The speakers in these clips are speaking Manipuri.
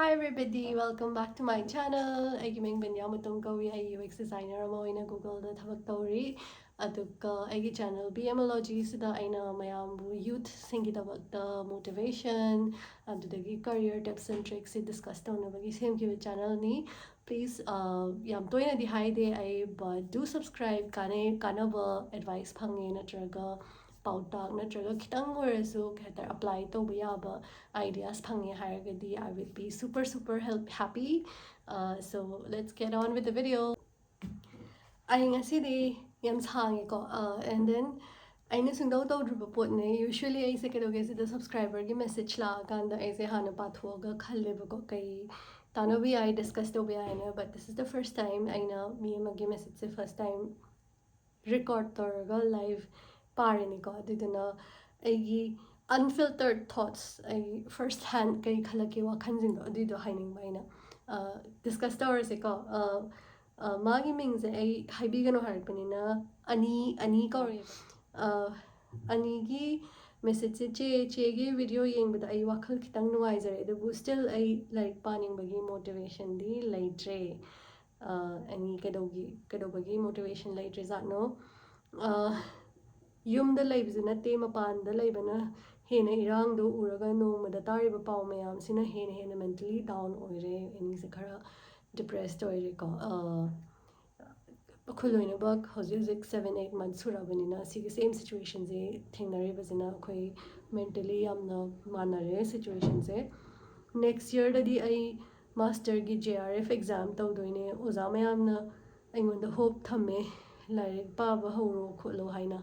Hi everybody, welcome back to my channel. I am a UX designer in Google the thabak tauri. Aduka I channel BMology sida aina mayambu youth singi the motivation adudagi career tips and tricks discuss tawnabagi same ki channel ni. Please yam toina di hi de I but do subscribe kanaba advice phange natraga pautak natraga khitang oirasu khatar apply tawba yaba ideas phange haragadi I would be super happy. So let's get on with the video. I ngasidi yam sangi ko and then aina sungdaw tawdriba potne usually I se kedoge sida subscriber gi message la kanda I se hana pathoga khalleba ko kai tanabi I discussed over aina but this is the first time aina me magi message se first time record tawraga live parani ko aduduna aigi unfiltered thoughts I first hand kai khalaki wa khanjing do adudo haining baina discuss tawrase ko magi mingse ai haibigano harpanina ani kawri ani gi message che gi video yengbada ai wakhal khitang nuwaizare adubu still ai like paning bagi motivation di laitre ani kadobagi motivation laitre zatno yumda laibzu natte mapanda laibana hena irangdo uraga nomada tariba paw mayam sina hena mentally down oire ani se khara depressed oire ko khulloina bak hojik 7-8 months surabanina sigi same situation je thengnare bazina khoi mentally amna manare situation je next year dadi ai master gi JRF exam tawdoine oza mayamna aingonda hope thame laik paba horo kholo haina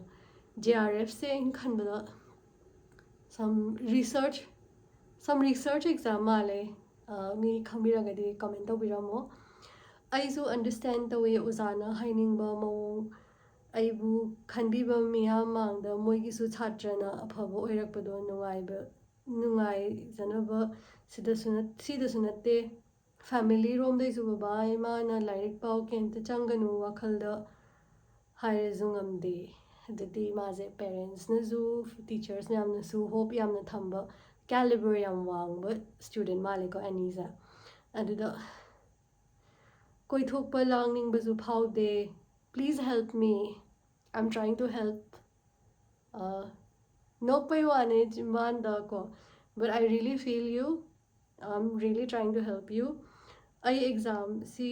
JRF se in khanbada some research exam male mi khambiragadi comment tawbiramo aisu understand the way uzana hainingba mawong aibu khanbiba miyam mangda moigi su chhatrana aphaba oirakpado nungai janaba sida sunate family rom dai su baba ima na lairik pau kenta changanu wakhalda hairezungamde adadi maze parents na zu teachers yamna su hope yamna thamba caliber yam wangba student maliko anisa aduda koi thokpa langning bazu phaude please help me I'm trying to help no pai wane jimanda ko but I really feel you I'm really trying to help you I exam si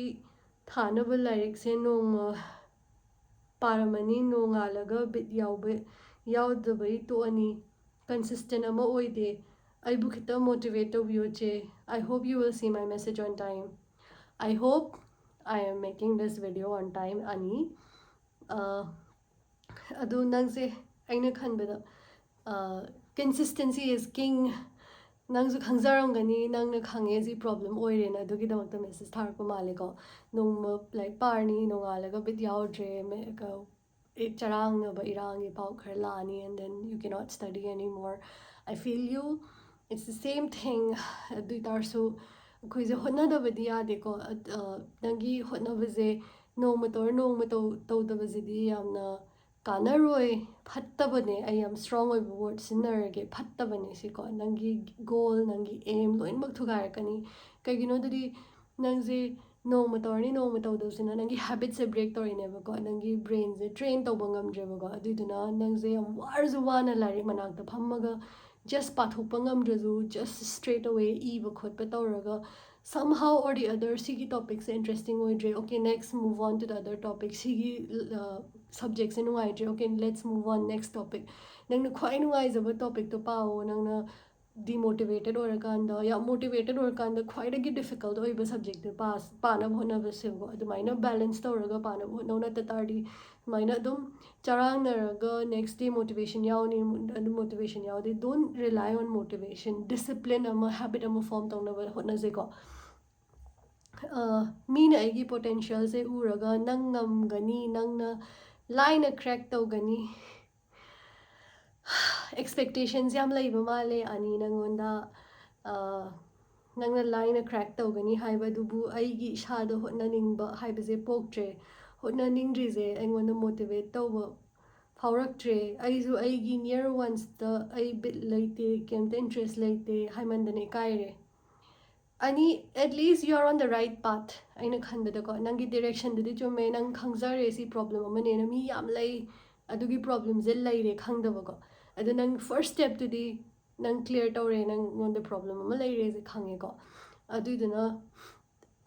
thanaba lyric se noma paramani nongalaga bit yawdabai to ani consistent ama oide aibu khita motivate tawbiyo che I hope you will see my message on time I hope I am making this video on time ani adu nangse aina khanbada consistency is king nangsu khangjaramgani nangna khange ji problem oirena adugi damakta message tharpa male ko nongma like parni nongalaga bit yawdre me ka charang ba irangi pau kharlani and then you cannot study anymore I feel you it's the same thing adu tarsu khoise hotnadabadi yade ko nangi hotnabaje nongma tawdabajidi yamna kanaroi phattabane I am strong over word sinarage phattabane siko nangi goal nangi aim loinmak thugarakani kaigino dadi nangje nongma tawdosina nangi habit se break torineba ko nangi brain je train tawba ngamdreba ko aduduna nangje yam warzu wana lari manakta phammaga just pathokpa ngamdraju just straight away eba khotpa tawraga somehow or the other sigi topics interesting oidre okay next move on to the other topic sigi subjects in oidre okay let's move on next topic nangna khwai nuaijaba topic to pao nangna demotivated orakanda ya motivated orakanda khwaidagi difficult oiba subject to pass pana bhona basego adumaina balance tawraga pana bhona na tatardi maina dum charang naraga next day motivation yauni motivation yaudi don't rely on motivation discipline ama habit ama form tawna hotna je ko mina aigi potential se uraga nang ngamgani nangna line crack tawgani expectations yam laiba male ani nangonda nangna line crack tawgani haiba dubu aigi ishada hotna ningba haiba je poktre hotna ningdrize aingonda motivate tawba phauraktre aisu aigi near ones the ai bit laite kemta interest laite haimandane kaire Ani, at least you are on the right path. Aina khanbada ko nangi direction didi chumme nang khangzare si problem amane na mi yam lay adugi problem zel lay re khangdaba ko. Adu nang first step to di nang clear tawre nang on the problem ama lay re si khange ko. Adu duna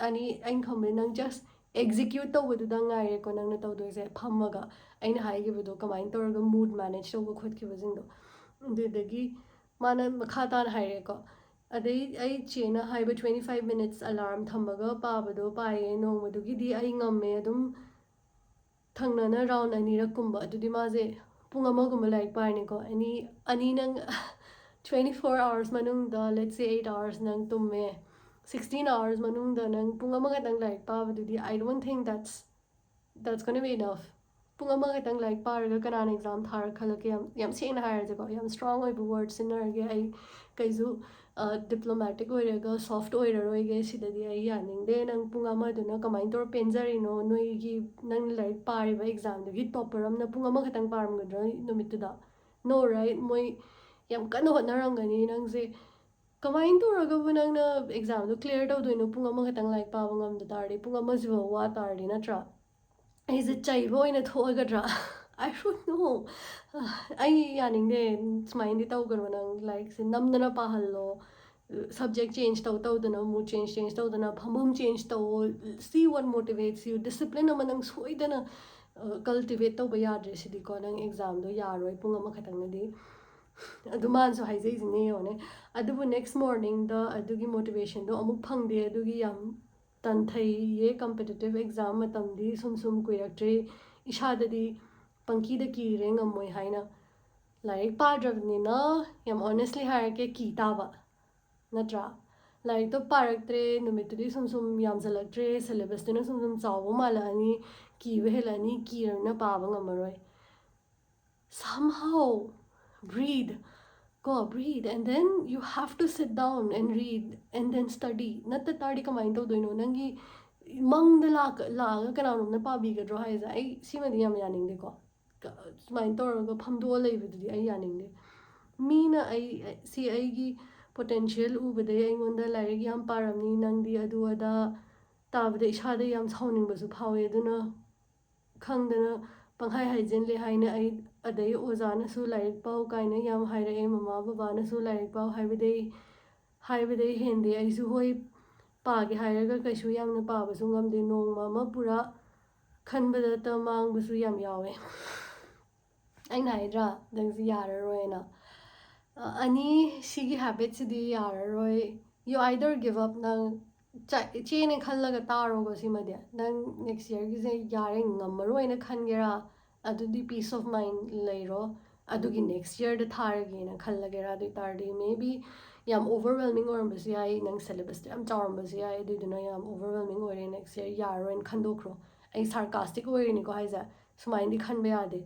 ani ain khambe nang just execute tawdu da ngai re ko nang na tawdu se phammaga aina haige budo kamain tawraga mood manage tawba khot ki bajing do. Adu dagi mana khatan haire ko. Adai ai chena haiba 25 minutes alarm thamaga pabado paye no madugi di ai ngamme adum thangnana round ani rakumba adudi maze punga maguma like parne ko ani nang 24 hours manung da let's say 8 hours nang tumme 16 hours manung da nang punga maga dang like pabadudi I don't think that's going to be enough punga maga dang like paraga kanan exam thar khalake yam sena hair ko yam strong oi words sinerge ai kaizu diplomatic oiraga soft oiraroige sidadi ai yaningde nang pung amaduna kamain tor penjarino noigi nang like pariba exam dagi topper amna pung ama khatang paramgadra numittuda no right moi yam kana hotnarangani nangse kamain toragabu nangna exam do clear tawdoino pung ama khatang like paba ngamda tardi pung ama jiba wa tardi natra aise chaiba oina thogadra I don't know. I yaningde smaindi tawgaro nang like se namdana pahallo subject change tawdana mood change tawdana phamum change taw see what motivates you discipline amanang soidana cultivate tawba yadre sidi ko nang exam do yaroi pung ama khatangna aduman so haijai jine yone adubu next morning the adugi motivation do amuk phangde adugi yam tanthai ye competitive exam matamdi sum kuiraktre ishadadi पंखी द की रे ngamoi haina like padrabnina yam honestly harake ki taba natra like to paraktre numitri sum yam jalaktre syllabus tuna sum chawo malani ki vehelani ki na paba ngamaroi somehow breathe go breathe and then you have to sit down and read and then study natta tadi ka mind to doino nangi mang de la kananum na pabi ga dro haiza ai simadi yam yaning de ko sumain tawraga phamdo leibadudi ai yaningde mina ai si aigi potential ubade aingonda larik yam paramni nangdi adu ada tabada ishada yam sauningbasu phawe aduna khangdana panghai haijen le haina ai adai ozana su larik pau kaina yam haira e mama baba na su larik pau haibadai hende ai su hoi paage hairaga kaisu yamna pabasu ngamde nongma ma pura khanbada ta mangbasu yam yawe aina haidra dangsi yararoi ani sigi habit sidi yararoi you either give up nang chene khallaga tarogo simade nang next year gi se yare ngamaroi na khangera adudi peace of mind leiro adugi next year da tharagi na khallagera adu tardi maybe yam overwhelming oirambasi ai nang syllabus yam chawrambasi ai aduduna yam overwhelming oire next year yaroi khandokro ai sarcastic oirini ko haiza sumaindi khanba yade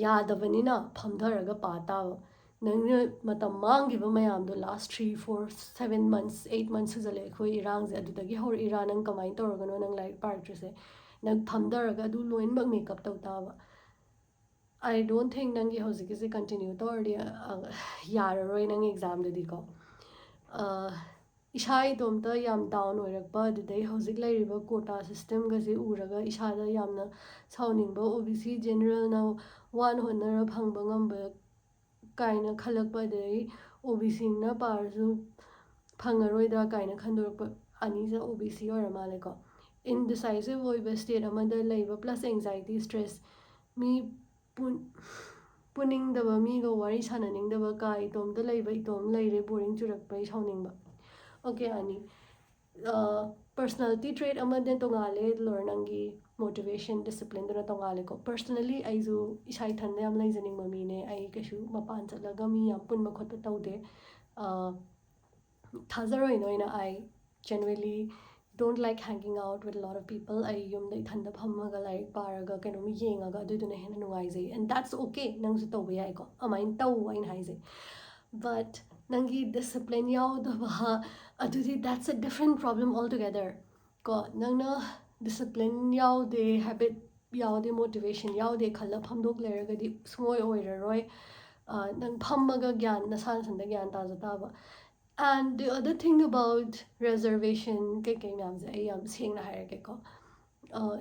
yadabanina phamdaraga pataba nangna matam mangiba mayamdo last 3 4 7 months 8 months sujale khoi irangse adudagi hor iran nang kamai torgano nang like partrese nang phamdaraga adu loin bak makeup tawtaba I don't think nangi hojiki se continue tordi yararoi nang exam dadi ko ishai domta yam down oirakpa adudai hojik lairiba quota system gase uraga ishada yamna sauningba OBC general na wan honara phangba ngamba kaina khalakpa dai OBC na parsu phangaroida kaina khandorpa anisa OBC oramale ko indecisive oiba state amada leiba plus anxiety stress mi puningdaba miga wari sananingdaba ka itomda leiba itom leire boring churakpa sauningba okay ani personality trait amade tongale lor nangi motivation discipline duna tongale ko personally aizu isai thanda yam laijaning mamine ai kasu mapan chatlaga mi yam punma khotpa taude thazaroi noina I generally don't like hanging out with a lot of people I yumda ithanda phammaga like paraga kainom yengaga aduduna hena nungaijai and that's okay nangsu tawba yai ko amain taw ain haijai but nangi discipline yaudaba adudi that's a different problem altogether ko nangna discipline yaude habit yaude motivation yaude khalla phamdok leragadi sngoi oiraroi nang phammaga gyan nasan sanda gyan ta jataba And the other thing about reservation kay ma'am ay saying na hierarchy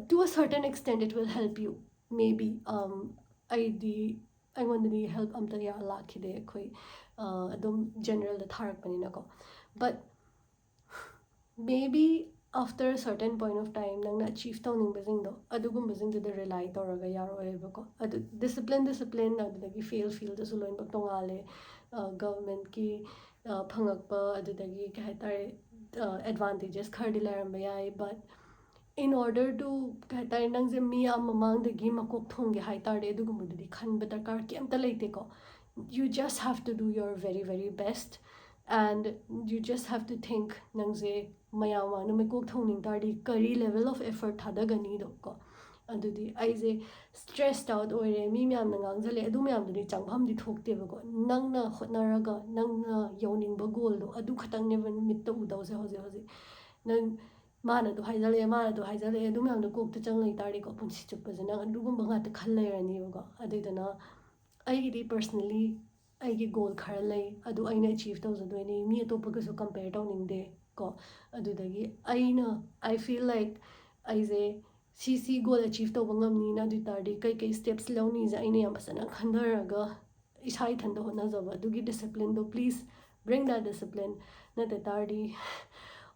to a certain extent it will help you maybe ꯑꯩꯗꯤ ꯑꯩꯉꯣꯟꯗꯗꯤ help ꯑꯝꯇ ꯂꯥꯛꯈꯤꯗꯦ ꯑꯩꯈꯣꯏ ꯑꯗꯨꯝ general the ꯊꯥꯔꯛꯄꯅꯤꯅꯀꯣ but maybe after a certain point of time ꯅꯪꯅ achieve ꯇꯧꯅꯤꯡꯕꯁꯤꯡꯗꯣ ꯑꯗꯨꯒꯨꯝꯕꯁꯤꯡꯗꯨꯗ rely ꯇꯧꯔꯒ ꯌꯥꯔꯣꯏꯕꯀꯣ ꯑꯗꯨ discipline ꯑꯗꯨꯗꯒꯤ field-ꯗꯁꯨ ꯂꯣꯏꯅꯃꯛ ꯇꯣꯡꯉꯥꯜꯂꯦ ꯒꯚꯔꯟꯃꯦꯟꯠꯀꯤ ꯐꯪꯉꯛꯄ ꯑꯗꯨꯗꯒꯤ ꯀꯩ ꯍꯥꯏꯇꯥꯔꯦ advantages ꯈꯔꯗꯤ ꯂꯩꯔꯝꯕ ꯌꯥꯏ but in order to ꯀꯩ ꯍꯥꯏꯇꯥꯔꯦ ꯅꯪꯁꯦ ꯃꯤꯌꯥꯝ ꯃꯃꯥꯡꯗꯒꯤ ꯃꯀꯣꯛ ꯊꯣꯡꯒꯦ ꯍꯥꯏꯇꯥꯔꯗꯤ ꯑꯗꯨꯒꯨꯝꯕꯗꯨꯗꯤ ꯈꯟꯕ ꯗꯔꯀꯥꯔ ꯀꯩꯝꯇ ꯂꯩꯇꯦꯀꯣ you just have to do your very very best and you just have to think ꯅꯪꯁꯦ ꯃꯌꯥꯝ ꯃꯥꯡꯗ ꯃꯀꯣꯛ ꯊꯣꯡꯅꯤꯡ ꯇꯥꯔꯗꯤ ꯀꯔꯤ level of effort ꯊꯥꯗꯒꯅꯤꯗꯣ ꯀꯣ ꯑꯗꯨꯗꯤ ꯑꯩꯁꯦ stressed out ꯑꯣꯏꯔꯦ ꯃꯤ ꯃꯌꯥꯝꯅ ꯉꯥꯡꯖꯜꯂꯦ ꯑꯗꯨ ꯃꯌꯥꯝꯗꯨꯗꯤ ꯆꯪꯐꯝꯗꯤ ꯊꯣꯛꯇꯦꯕꯀꯣ ꯅꯪꯅ ꯍꯣꯠꯅꯔꯒ ꯅꯪꯅ ꯌꯧꯅꯤꯡꯕ ꯒꯣꯜꯗꯣ ꯑꯗꯨ ꯈꯛꯇꯪꯅꯦꯕ ꯃꯤꯠꯇ ꯎꯗꯧꯁꯦ ꯍꯧꯖꯤꯛ ꯅꯪ ꯃꯥꯅꯗꯣ ꯍꯥꯏꯖꯜꯂꯛꯑꯦ ꯃꯥꯅꯗꯣ ꯍꯥꯏꯖꯜꯂꯛꯑꯦ ꯑꯗꯨ ꯃꯌꯥꯝꯗꯣ ꯀꯣꯛꯇ ꯆꯪ ꯂꯩꯇꯥꯔꯗꯤꯀꯣ ꯄꯨꯟꯁꯤ ꯆꯨꯞꯄꯁꯦ ꯅꯪ ꯑꯗꯨꯒꯨꯝꯕ ꯉꯥꯛꯇ ꯈꯜ ꯂꯩꯔꯅꯤꯕꯀꯣ ꯑꯗꯨꯗꯨꯅ ꯑꯩꯒꯤꯗꯤ ꯄꯔꯁꯅꯦꯂꯤ ꯑꯩꯒꯤ ꯒꯣꯜ ꯈꯔ ꯂꯩ ꯑꯗꯨ ꯑꯩꯅ ꯑꯆꯤꯞ ꯇꯧꯖꯗꯣꯏꯅꯤ ꯃꯤ ꯑꯇꯣꯞꯄꯒꯁꯨ ꯀꯝꯄꯦꯌꯔ ꯇꯧꯅꯤꯡꯗꯦ ꯀꯣ ꯑꯗꯨꯗꯒꯤ ꯑꯩꯅ ꯑꯥꯏ ꯐꯤꯜ ꯂꯥꯏꯛ ꯑꯩꯁꯦ ꯁꯤ ꯒꯣꯜ ꯑꯆꯤꯞ ꯇꯧꯕ ꯉꯝꯅꯤꯅ ꯑꯗꯨ ꯑꯣꯏꯇꯥꯔꯗꯤ ꯀꯩꯀꯩ ꯁ꯭ꯇꯦꯞꯁ ꯂꯧꯅꯤꯁꯦ ꯑꯩꯅ ꯌꯥꯝ ꯐꯖꯅ ꯈꯟꯊꯔꯒ ꯏꯁꯥ ꯏꯊꯟꯇ ꯍꯣꯠꯅꯖꯕ ꯑꯗꯨꯒꯤ ꯗꯤꯁꯤꯄ꯭ꯂꯤꯟꯗꯣ ꯄ꯭ꯂꯤꯖ ꯕ꯭ꯔꯤꯡ ꯗꯦꯠ ꯗꯤꯁꯤꯄ꯭ꯂꯤꯟ ꯅꯠꯇ ꯇꯥꯔꯗꯤ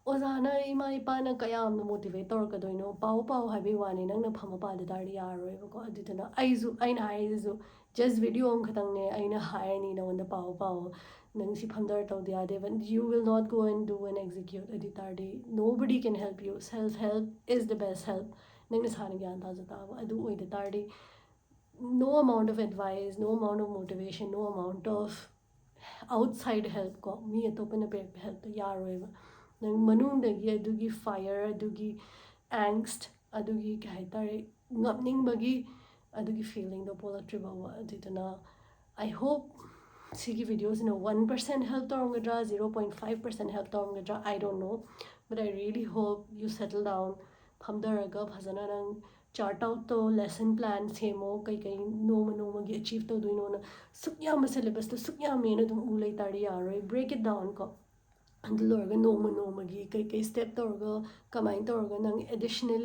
ꯑꯣꯖꯥꯅ ꯏꯃꯥ ꯏꯄꯥꯅ ꯀꯌꯥꯝꯅ ꯃꯣꯇꯤꯚꯦꯠ ꯇꯧꯔꯛꯀꯗꯣꯏꯅꯣ ꯄꯥꯎ ꯍꯥꯏꯕꯒꯤ ꯋꯥꯅꯤ ꯅꯪꯅ ꯐꯝꯃ ꯄꯥꯗ ꯇꯥꯔꯗꯤ ꯌꯥꯔꯔꯣꯏꯕꯀꯣ ꯑꯗꯨꯗꯨꯅ ꯑꯩꯅ ꯍꯥꯏꯔꯤꯁꯤꯁꯨ ꯖꯁ ꯚꯤꯗꯤꯑꯣ ꯑꯃꯈꯛꯇꯪꯅꯦ ꯑꯩꯅ ꯍꯥꯏꯔꯅꯤ ꯅꯉꯣꯟꯗ ꯄꯥꯎ ꯅꯪ ꯁꯤ ꯐꯝꯗꯔ ꯇꯧꯗ ꯌꯥꯗꯦ but you will not go and do and execute ꯑꯗꯨ ꯇꯥꯔꯗꯤ nobody can help you self help is the best help ꯅꯪ ꯅꯁꯥꯅ ꯒ꯭ꯌꯥꯟ ꯇꯥꯖ ꯇꯥꯕ ꯑꯗꯨ ꯑꯣꯏꯗ ꯇꯥꯔꯗꯤ no amount of advice no amount of motivation no amount of outside help ꯀꯣ ꯃꯤ ꯑꯇꯣꯞꯄꯅ ꯄꯤꯔꯛꯄ ꯍꯦꯜꯞꯇꯣ ꯌꯥꯔꯣꯏꯕ ꯅꯪ ꯃꯅꯨꯡꯗꯒꯤ ꯑꯗꯨꯒꯤ ꯐꯥꯏꯌꯔ ꯑꯗꯨꯒꯤ ꯑꯦꯡꯁꯠ ꯑꯗꯨꯒꯤ ꯀꯩ ꯍꯥꯏꯇꯥꯔꯦ ꯉꯝꯅꯤꯡꯕꯒꯤ ꯑꯗꯨꯒꯤ ꯐꯤꯂꯤꯡꯗꯣ ꯄꯣꯛꯂꯛꯇ꯭ꯔꯤꯐꯥꯎꯕ ꯑꯗꯨꯗꯨꯅ ꯑꯥꯏ ꯍꯣꯞ ꯁꯤꯒꯤ ꯚꯤꯗꯤꯑꯣꯁꯤꯅ 1% ꯍꯦꯜꯞ ꯇꯧꯔꯝꯒꯗ꯭ꯔꯥ 0.5% ꯍꯦꯜꯞ ꯇꯧꯔꯝꯒꯗ꯭ꯔꯥ I don't know but I really hope you settle down ꯐꯝꯊꯔꯒ ꯐꯖꯅ ꯅꯪ ꯆꯥꯔꯠ ꯑꯥꯎꯠ ꯇꯧ ꯂꯦꯁꯟ ꯄ꯭ꯂꯥꯟ ꯁꯦꯝꯃꯣ ꯀꯩꯀꯩ ꯅꯣꯡꯃꯒꯤ ꯑꯆꯤꯞ ꯇꯧꯗꯣꯏꯅꯣꯅ ꯁꯨꯛ ꯌꯥꯝꯕ ꯁꯦꯂꯦꯕꯁꯇꯣ ꯁꯨꯛ ꯌꯥꯝꯃꯦꯅ ꯑꯗꯨꯝ ꯂꯩꯇꯥꯔꯗꯤ ꯌꯥꯔꯣꯏ ꯕ꯭ꯔꯦꯛ ꯏꯠ ꯗꯥꯎꯟ ꯀꯣ ꯑꯗꯨ ꯂꯣꯏꯔꯒ ꯅꯣꯡꯃꯒꯤ ꯀꯩꯀꯩ ꯁ꯭ꯇꯦꯞ ꯇꯧꯔꯒ ꯀꯃꯥꯏꯅ ꯇꯧꯔꯒ ꯅꯪ ꯑꯦꯗꯤꯁꯅꯦꯜ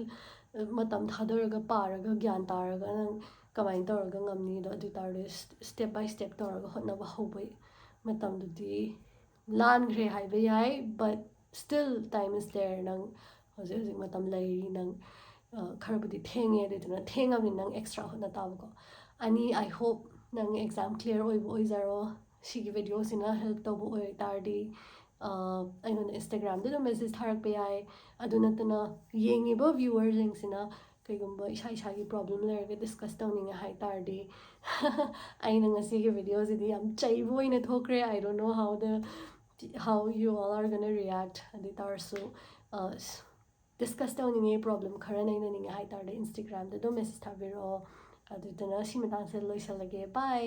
ꯃꯇꯝ ꯊꯥꯗꯔꯒ ꯄꯥꯔꯒ ꯒ꯭ꯌꯥꯟ ꯇꯥꯔꯒ ꯅꯪ ꯀꯃꯥꯏꯅ ꯇꯧꯔꯒ ꯉꯝꯅꯤꯗꯣ ꯑꯗꯨ ꯇꯥꯔꯗꯤ ꯁ꯭ꯇꯦꯞ ꯕꯥꯏ ꯁ꯭ꯇꯦꯞ ꯇꯧꯔꯒ ꯍꯣꯠꯅꯕ ꯍꯧꯕ ꯃꯇꯝꯗꯨꯗꯤ ꯂꯥꯟꯈ꯭ꯔꯦ ꯍꯥꯏꯕ ꯌꯥꯏ but still time is there ꯅꯪ ꯍꯧꯖꯤꯛ ꯃꯇꯝ ꯂꯩꯔꯤ ꯅꯪ ꯈꯔꯕꯨꯗꯤ ꯊꯦꯡꯉꯦ ꯑꯗꯨꯗꯨꯅ ꯊꯦꯡꯉꯕꯅꯤ ꯅꯪ ꯑꯦꯛꯁꯇ꯭ꯔꯥ ꯍꯣꯠꯅ ꯇꯥꯕꯀꯣ ꯑꯥꯏ ꯍꯣꯞ ꯅꯪ ꯑꯦꯛꯖꯥꯝ ꯀ꯭ꯂꯤꯌꯔ ꯑꯣꯏꯖꯔꯣ ꯁꯤꯒꯤ ꯚꯤꯗꯤꯑꯣꯁꯤꯅ ꯍꯦꯜꯞ ꯇꯧꯕ ꯑꯣꯏꯇꯥꯔꯗꯤ ꯑꯩꯉꯣꯟꯗ ꯏꯟꯁꯇꯥꯒ꯭ꯔꯥꯝꯗ ꯑꯗꯨꯝ ꯃꯦꯁꯦꯖ ꯊꯥꯔꯛꯄ ꯌꯥꯏ ꯑꯗꯨ ꯅꯠꯇꯅ ꯌꯦꯡꯉꯤꯕ ꯚ꯭ꯌꯨꯋꯔꯁꯤꯡꯁꯤꯅ ꯀꯩꯒꯨꯝꯕ ꯏꯁꯥꯒꯤ ꯄ꯭ꯔꯣꯕ꯭ꯂꯦꯝ ꯂꯩꯔꯒ ꯗꯤꯁꯀꯁ ꯇꯧꯅꯤꯡꯉꯦ ꯍꯥꯏ ꯇꯥꯔꯗꯤ ꯑꯩꯅ ꯉꯁꯤꯒꯤ ꯚꯤꯗꯤꯑꯣꯁꯤꯗꯤ ꯌꯥꯝ ꯆꯩꯕ ꯑꯣꯏꯅ ꯊꯣꯛꯈ꯭ꯔꯦ I don't know how you all are gonna react ꯑꯗꯨ ꯇꯥꯔꯁꯨ ꯗꯤꯁꯀꯁ ꯇꯧꯅꯤꯡꯉꯦ ꯄ꯭ꯔꯣꯕ꯭ꯂꯦꯝ ꯈꯔ ꯅꯩꯅꯅꯤꯡꯉꯦ ꯍꯥꯏ ꯇꯥꯔꯗꯤ ꯏꯟꯁꯇꯥꯒ꯭ꯔꯥꯝꯗ ꯑꯗꯨꯝ ꯃꯦꯁꯦꯖ ꯊꯥꯕꯤꯔꯛꯑꯣ ꯑꯗꯨꯗꯨꯅ ꯁꯤ ꯃꯇꯥꯡꯁꯤꯗ ꯂꯣꯏꯁꯤꯜꯂꯒꯦ ꯕꯥꯏ